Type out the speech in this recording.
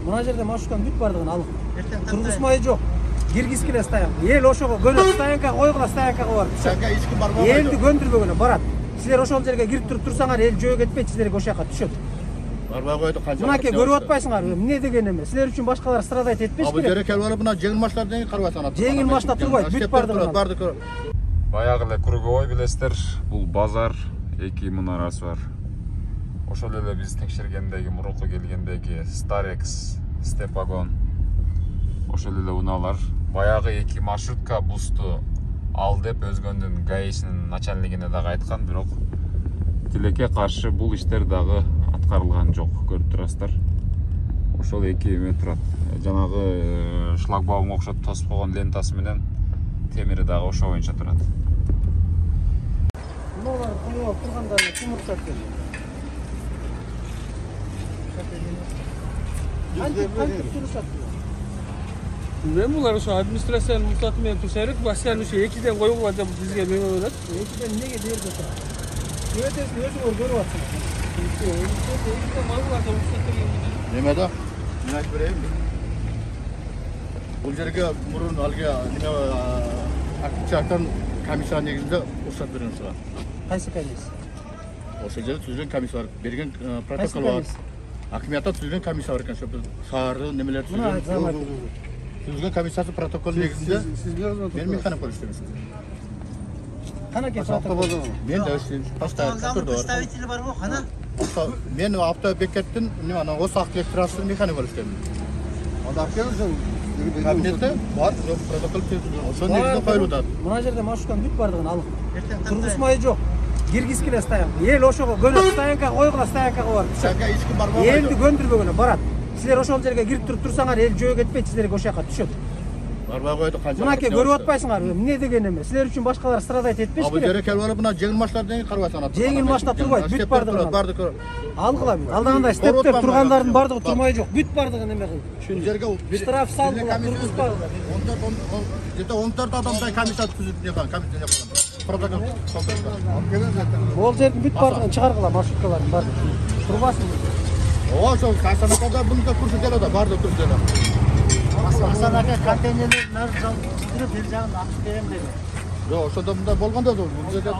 Мына жерде маршрутканын бүт бардыгын алып. Тургузмай жок. Киргизгиле эле стоянка. Эл ошого көнөп стоянка койгула, стоянкага барып. Стоянка эч ким барбайт. Элди көндүрбөгөнө барат. Силер ошол жерге кирип турсаңар, эл жөө кетпейт, силерге ошол жака түшөт. Барбай койду канча. Мынакей көрүп атпайсыңар, эмне деген эме? Силер үчүн башкалар страдайт этпеш керек. Бу жерге келип алып, мына жеңил машиналардан карабайсың ана. Жеңил машина турбайт, бүт бардыгын. Баягы эле круговой билесиздер, бул базар, эки мунарасы бар. Ошол эле биз текшергендеги, мурунку келгендеги Starex, Stepwagon. Ошол эле унаалар. Баягы эки маршрутка бусту ал деп өзгөндүн гаишинин начальнигине дагы айткан, бирок тилекке каршы бул иштер дагы аткарылган жок, көрүп турасыздар. Ошол эки эме турат. Жанагы шлагбаумга окшоп тосуп койгон лентасы менен темири дагы ошо боюнча турат. Муналар куюп тургандарына ким уруксат берди? Кантип турушат? Мен булар ошо администрациянын муруксаты менен турса керек. Баскан ошо 2ден коюлган деп бизге меңе берет. 2ден эмнеге берди ата? Өтөсүн өзүңөр көрүп атсыңар. Неме да? Мен айтып берейин. Бул жерге мурун алга активчиликтен комиссия негизинде уруксат берген сага. Кайсы комиссия? Ошол жерде түзүлгөн комиссия бар. Берген протокол бар. Акимиятта түзүлгөн комиссия бар экен. Шаарды немелер түзүлгөн комиссиясы протокол негизинде. Мен механик болуп иштейм. Канаке протокол. Мен да иштейм. Представители бар го, кана? Мен автобекеттин ана Осак электрасынын механик болуп иштейм. Анда алып келсең кабинетте бар протокол түзүлгөн. Ошол негизинде коюлууда. Мына жерде маршрутканын бүт бардыгын алып. Тургузмай жок. Киргизгиле стоянка. Эл ошого көнөп стоянка койгула, стоянкага барып. Стоянка эч ким барбайт. Элди көндүрбөгөнө барат. Силер ошол жерге кирип турсаңар, эл жөө кетпейт, силерге ошол жака түшөт. Барбай койду канча. Мынакей көрүп атпайсыңар, эмне деген эме? Силер үчүн башкалар страдайт этпеш керек. Бу жерге келип алып, мына жеңил машиналардан карабайсың ана. Жеңил машина турбайт, бүт бардыгын. Бардыгы. Алгыла бит. Алдагандай стептер тургандардын бардыгы турмай жок. Бүт бардыгын эме кыл. Бу жерге штраф салгыла, тургузбагыла. 14 адамдай комиссия түзүп калган, комиссия кылган. Протокол. Ол жердин бүт бардыгын чыгаргыла, маршруткалардын бардыгын. Турбасын. Ошол Касанакада бунда көрсөтөлөт да, барды көрсөтөлөт. Касанака контейнерлер жалдырып, бер жагын ачып берем деди. Жок, ошондо мында болгондо бул жерде